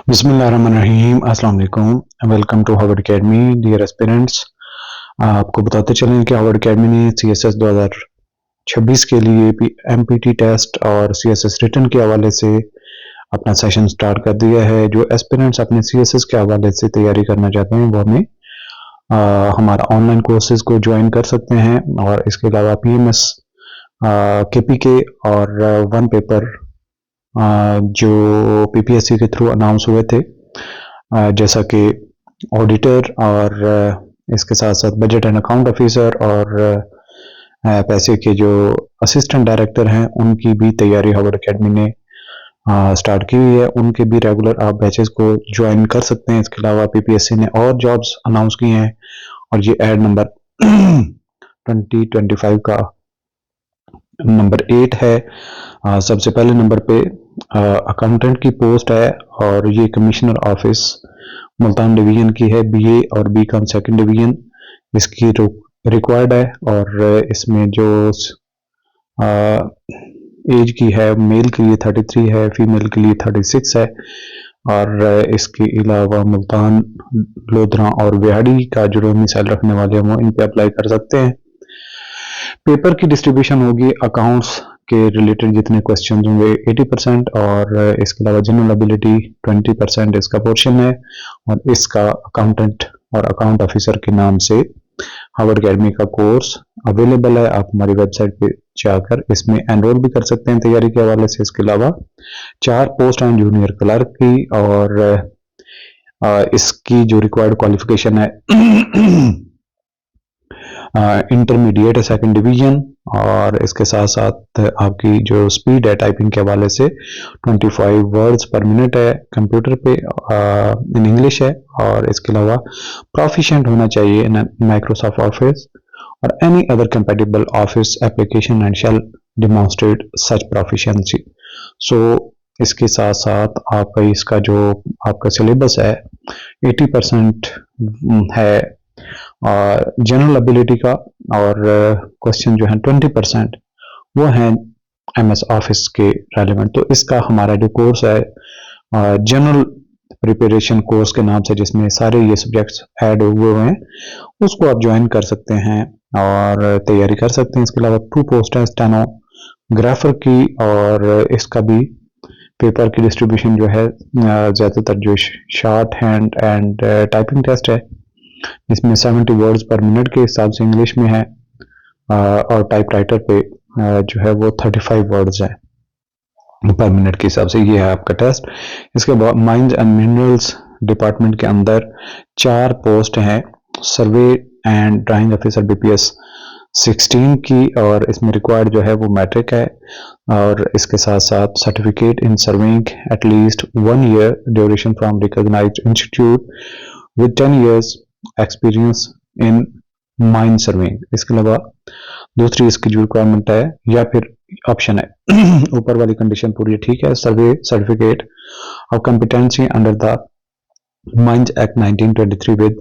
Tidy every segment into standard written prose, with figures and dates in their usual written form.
बिस्मिल्लाहिर्रहमानिर्रहीम अस्सलाम वालेकुम। Welcome to Harvard Academy dear aspirants. आपको बताते चलें कि हार्वर्ड एकेडमी ने सीएसएस 2026 के लिए एमपीटी टेस्ट और सीएसएस रिटन के हवाले से अपना सेशन स्टार्ट कर दिया है। जो एस्पिरेंट्स अपने सीएसएस के हवाले से तैयारी करना चाहते हैं वो हमें हमारा ऑनलाइन कोर्सेज को ज्वाइन कर सकते हैं। और इसके अलावा पीएमएस केपीके और वन पेपर जो पीपीएससी के थ्रू अनाउंस हुए थे, जैसा कि ऑडिटर और इसके साथ साथ बजट एंड अकाउंट ऑफिसर और पैसे के जो असिस्टेंट डायरेक्टर हैं उनकी भी तैयारी हार्वर्ड एकेडमी ने स्टार्ट की हुई है। उनके भी रेगुलर आप बैचेस को ज्वाइन कर सकते हैं। इसके अलावा पीपीएससी ने और जॉब्स अनाउंस की हैं और ये एड नंबर 2025 का नंबर 8 है। सबसे पहले नंबर पे अकाउंटेंट की पोस्ट है और ये कमिश्नर ऑफिस मुल्तान डिवीजन की है। बीए और बीकॉम सेकंड डिवीजन इसकी रिक्वायर्ड है। और इसमें जो एज की है मेल के लिए 33 है, फीमेल के लिए 36 है। और इसके अलावा मुल्तान, लोधरा और बिहाड़ी का जो डोमिसाइल रखने वाले हैं वो इन पे अप्लाई कर सकते हैं। पेपर की डिस्ट्रीब्यूशन होगी अकाउंट्स के रिलेटेड जितने क्वेश्चन होंगे 80% और इसके अलावा जनरल एबिलिटी 20% इसका पोर्शन है। और इसका अकाउंटेंट और अकाउंट ऑफिसर के नाम से हार्वर्ड एकेडमी का कोर्स अवेलेबल है। आप हमारी वेबसाइट पे जाकर इसमें एनरोल भी कर सकते हैं तैयारी के हवाले से। इसके अलावा 4 पोस्ट हैं जूनियर क्लर्क की और इसकी जो रिक्वायर्ड क्वालिफिकेशन है इंटरमीडिएट है सेकंड डिवीजन। और इसके साथ साथ आपकी जो स्पीड है टाइपिंग के हवाले से 25 वर्ड्स पर मिनट है कंप्यूटर पे इन इंग्लिश है। और इसके अलावा प्रोफिशिएंट होना चाहिए इन माइक्रोसॉफ्ट ऑफिस और any other compatible office application and shall demonstrate such proficiency. So इसके साथ साथ आपका इसका जो आपका सिलेबस है 80% है जनरल एबिलिटी का और क्वेश्चन जो है 20% वो है एमएस ऑफिस के रेलेवेंट। तो इसका हमारा जो कोर्स है जनरल प्रिपरेशन कोर्स के नाम से जिसमें सारे ये सब्जेक्ट्स ऐड हुए हुए हैं उसको आप ज्वाइन कर सकते हैं और तैयारी कर सकते हैं। इसके अलावा 2 पोस्ट है स्टेनोग्राफर की और इसका भी पेपर की डिस्ट्रीब्यूशन जो है ज़्यादातर जो short hand and typing test है इसमें 70 वर्ड्स पर मिनट के हिसाब से इंग्लिश में है और टाइपराइटर पे जो है वो 35 वर्ड्स है पर मिनट के हिसाब से। ये है आपका टेस्ट। इसके बाद माइंस एंड मिनरल्स डिपार्टमेंट के अंदर 4 पोस्ट हैं survey and drawing officer BPS 16 की और इसमें रिक्वायर्ड जो है वो मैट्रिक है। और इसके साथ साथ certificate in serving at least 1 year duration from recognised institute with 10 years experience in mine serving. इसके अलावा दूसरी इसकी जो रिक्वायरमेंट है या फिर ऑप्शन है ऊपर वाली कंडीशन पूरी ठीक है। Survey certificate of competency under the Mines Act 1923 with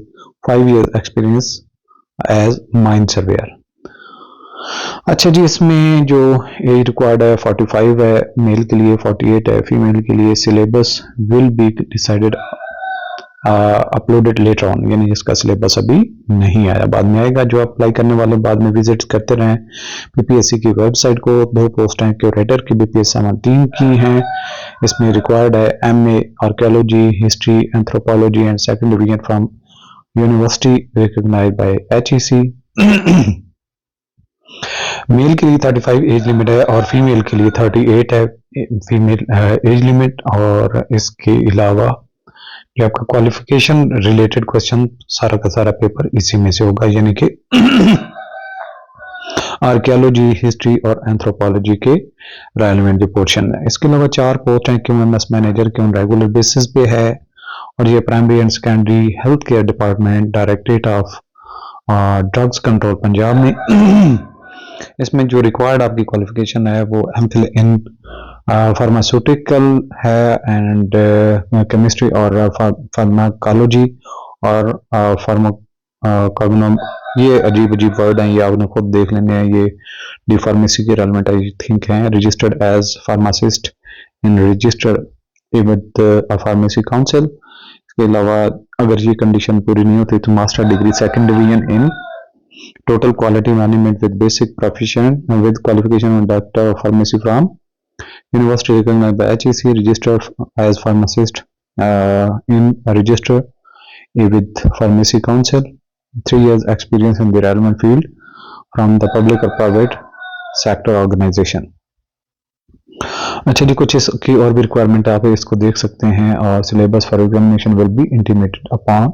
5 years experience as mine surveyor. अच्छा जी, इसमें जो एज रिक्वायर्ड है 45 है मेल के लिए, 48 है फीमेल के लिए। Syllabus will be decided uploaded later on, यानी इसका सिलेबस अभी नहीं आया, बाद में आएगा। जो अप्लाई करने वाले बाद में विजिट करते रहें पीपीएससी की वेबसाइट को। 2 पोस्टें क्यूरेटर की बीपीएससी 3 की हैं। इसमें रिक्वायर्ड है MA archaeology, history, anthropology and second division from university recognised by HEC. Male के लिए 35 एज लिमिट है और फीमेल के लिए 38 है फीमेल एज लिमिट। और इसके अलावा ये आपका क्वालिफिकेशन रिलेटेड क्वेश्चन सारा का सारा पेपर इसी में से होगा, यानी कि आर्कियोलॉजी, हिस्ट्री और एंथ्रोपोलॉजी के रेलेवेंट पोर्शन है। इसके अलावा 4 पोस्ट हैं क्यूएमएस मैनेजर के रेगुलर बेसिस पे है और ये primary and secondary health care department directorate of drugs control Punjab में। इसमें जो रिक्वायर्ड आपकी क्वालिफिकेशन है वो एमफिल इन फार्मास्यूटिकल है एंड केमिस्ट्री और फार्माकोलॉजी और फार्माकोग्नोम। ये अजीब अजीब वर्ड हैं, ये आपने खुद देख लेने हैं। ये डी फार्मेसी के रेलेवेंट आई थिंक हैं। Registered as pharmacist in registered with pharmacy council. इसके अलावा अगर ये कंडीशन पूरी नहीं होती तो master degree second division in total quality management with basic profession with qualification of doctor of pharmacy from university recognized by HEC, registered as pharmacist in a register with pharmacy council, 3 years experience in the relevant field from the public or private sector organization। अच्छा जी, कुछ इसकी और भी requirement आप इसको देख सकते हैं और syllabus for examination will be intimated upon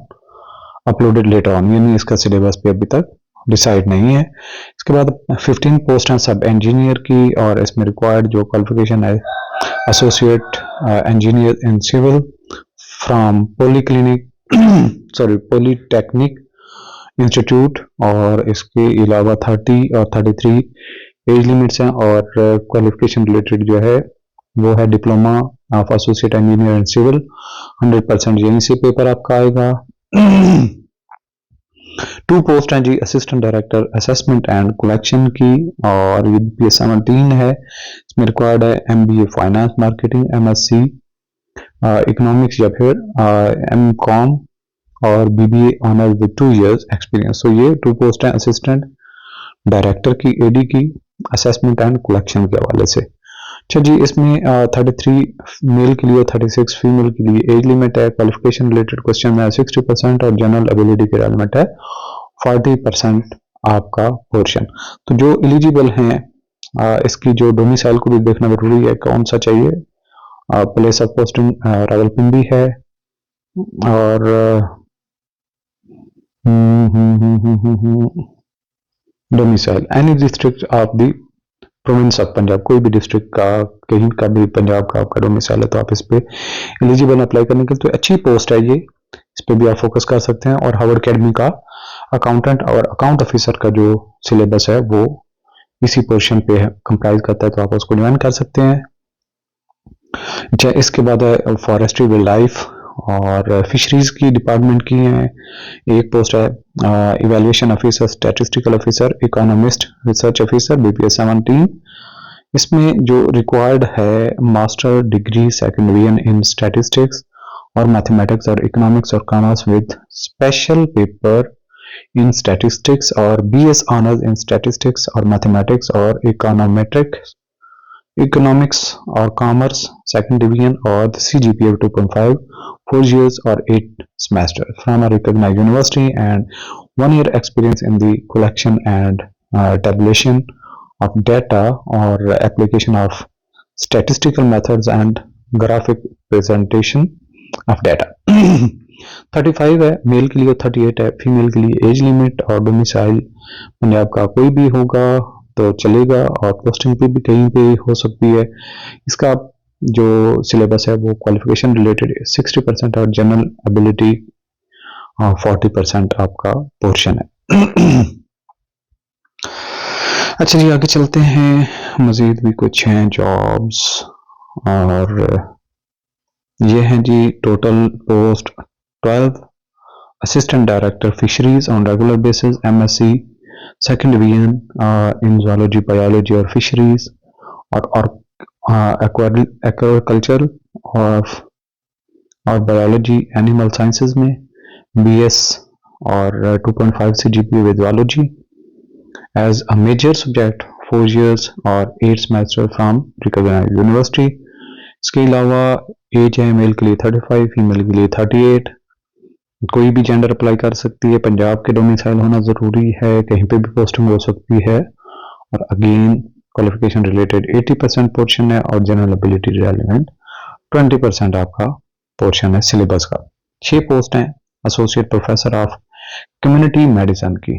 uploaded later on, यानी इसका सिलेबस पे अभी तक डिसाइड नहीं है। इसके बाद 15 पोस्ट हैं सब इंजीनियर की और इसमें रिक्वायर्ड जो क्वालिफिकेशन है associate engineer in civil from polytechnic institute, और इसके अलावा 30 और 33 एज लिमिट्स हैं और क्वालिफिकेशन रिलेटेड जो है वो है diploma of associate engineer in civil, 100% यहीं से पेपर आपका आएगा। 2 पोस्ट हैं जी assistant director assessment and collection की और UPS 17 है। इसमें रिक्वायर्ड है MBA finance marketing, MSc economics या फिर MCOM और BBA honours with 2 years experience. तो ये 2 पोस्ट हैं असिस्टेंट डायरेक्टर की, AD की, असेसमेंट एंड कलेक्शन के हवाले से। अच्छा जी, इसमें 33 मेल के लिए 36 फीमेल के लिए एज लिमिट है। क्वालिफिकेशन रिलेटेड क्वेश्चन है 60% और जनरल एबिलिटी के एलिमेंट है 40% आपका पोर्शन। तो जो एलिजिबल हैं इसकी जो डोमिसाइल को भी देखना जरूरी है, कौन सा चाहिए। प्लेस ऑफ पोस्टिंग रावलपिंडी है और domicile any district of the province of Punjab, कोई भी डिस्ट्रिक्ट का कहीं का भी पंजाब का आपका डोमिसाइल है तो आप इस पे एलिजिबल अप्लाई करने के लिए। तो अच्छी पोस्ट है ये, इस पे भी आप फोकस कर सकते हैं। और हार्वर्ड अकेडमी का अकाउंटेंट और अकाउंट ऑफिसर का जो सिलेबस है वो इसी पोर्शन पे कंप्राइज करता है, तो आप उसको ज्वाइन कर सकते हैं। अच्छा, इसके बाद है फॉरेस्ट्री वाइल्ड लाइफ और फिशरीज की डिपार्टमेंट की है। एक पोस्ट है evaluation officer, statistical officer, economist, research officer, BPS 17। इसमें जो रिक्वायर्ड है मास्टर डिग्री सेकंड डिवीजन इन स्टैटिस्टिक्स और मैथमेटिक्स और इकोनॉमिक्स और commerce with special paper in statistics और BS ऑनर्स इन स्टैटिस्टिक्स और मैथमेटिक्स और इकोनॉमिक्स और कॉमर्स सेकंड डिवीजन और CGPA 2.5, 4 years or 8 semester from a recognized university and 1 year experience in the collection and tabulation of data or application of statistical methods and graphic presentation of data। 35 है mail के लिए, 38 है female के लिए age limit और domicile Punjab का कोई भी होगा तो चलेगा और पोस्टिंग पे भी कहीं पे हो सकती है। इसका जो सिलेबस है वो क्वालिफिकेशन रिलेटेड 60% और जनरल एबिलिटी 40% आपका पोर्शन है। अच्छा जी, आगे चलते हैं। मजीद भी कुछ हैं जॉब्स और ये हैं जी total post 12 assistant director fisheries on regular basis, MSc second division in zoology, biology और फिशरीज और एक्वाकल्चर और बायोलॉजी एनिमल साइंसेज में BS और 2.5 CGPA with zoology as a major subject, 4 years और 8 semester फ्रॉम रिकॉग्नाइज्ड यूनिवर्सिटी। इसके अलावा as है mail के लिए 35, फीमेल के लिए 38। कोई भी जेंडर अप्लाई कर सकती है, पंजाब के डोमिसाइल होना जरूरी है, कहीं पे भी पोस्टिंग हो सकती है और अगेन क्वालिफिकेशन रिलेटेड 80% पोर्शन है और जनरल एबिलिटी रेलेवेंट 20% आपका पोर्शन है सिलेबस का। 6 पोस्ट हैं associate professor of community medicine की।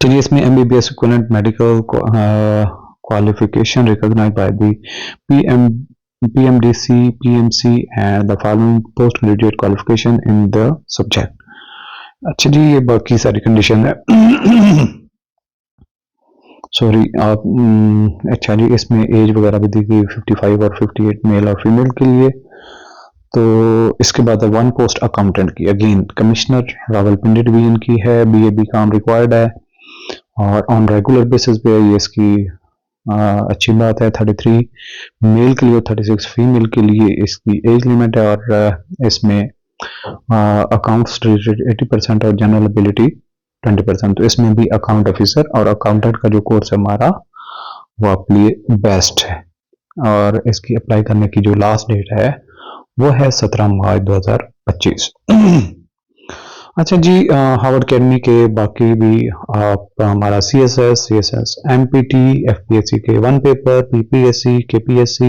चलिए, इसमें MBBS equivalent medical qualification recognized by the PMDC, PMC and the following postgraduate qualification in the subject। अच्छा जी, ये बाकी सारी कंडीशन है। सॉरी आप अच्छा जी, इसमें एज वगैरह भी दी गई 55 और 58 मेल और फीमेल के लिए। तो इसके बाद 1 पोस्ट अकाउंटेंट की, अगेन कमिश्नर रावलपिंडी डिवीजन की है, BA BCom रिक्वायर्ड है और ऑन रेगुलर बेसिस पे ये इसकी अच्छी बात है। 33 मेल के लिए और 36 फीमेल के लिए इसकी एज लिमिट है, और इसमें अकाउंट्स रिलेटेड 80% और जनरल एबिलिटी 20%। तो इसमें भी अकाउंट ऑफिसर और अकाउंटेंट का जो कोर्स है हमारा वो आपके लिए बेस्ट है। और इसकी अप्लाई करने की जो लास्ट डेट है वो है 17 मार्च 2025। अच्छा जी, हार्वर्ड अकेडमी के बाकी भी आप हमारा CSS, MPT, FPSC के 1 paper, PPSC, KPSC,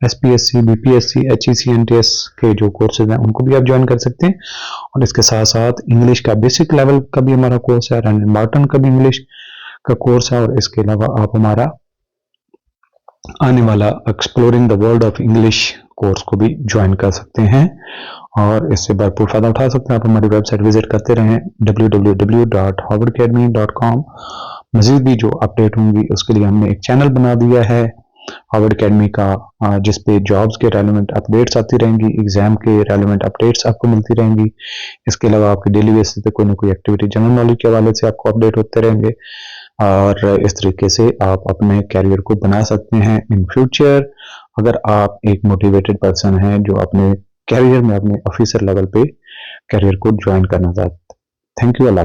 SPSC, BPSC, HEC, NTS के जो कोर्सेज हैं उनको भी आप ज्वाइन कर सकते हैं। और इसके साथ साथ इंग्लिश का बेसिक लेवल का भी हमारा कोर्स है, रैंडम मार्टन का भी इंग्लिश का कोर्स है, और इसके अलावा आप हमारा आने वाला exploring the world of English course को भी ज्वाइन कर सकते हैं, और इससे भरपूर फायदा उठा सकते हैं। आप हमारी वेबसाइट विजिट करते रहें www.harvardacademy.com। मजीद भी जो अपडेट होंगी उसके लिए हमने एक चैनल बना दिया है हार्वर्ड अकेडमी का, जिसपे जॉब्स के रेलेवेंट अपडेट्स आती रहेंगी, एग्जाम के रेलेवेंट अपडेट्स आपको मिलती रहेंगी। इसके अलावा आपकी डेली बेसिस पे कोई ना कोई एक्टिविटी जनरल नॉलेज के हवाले से आपको अपडेट होते रहेंगे, और इस तरीके से आप अपने कैरियर को बना सकते हैं इन फ्यूचर। अगर आप एक मोटिवेटेड पर्सन हैं जो अपने कैरियर में अपने ऑफिसर लेवल पे कैरियर को ज्वाइन करना चाहते हैं। थैंक यू, अल्लाह हाफिज़।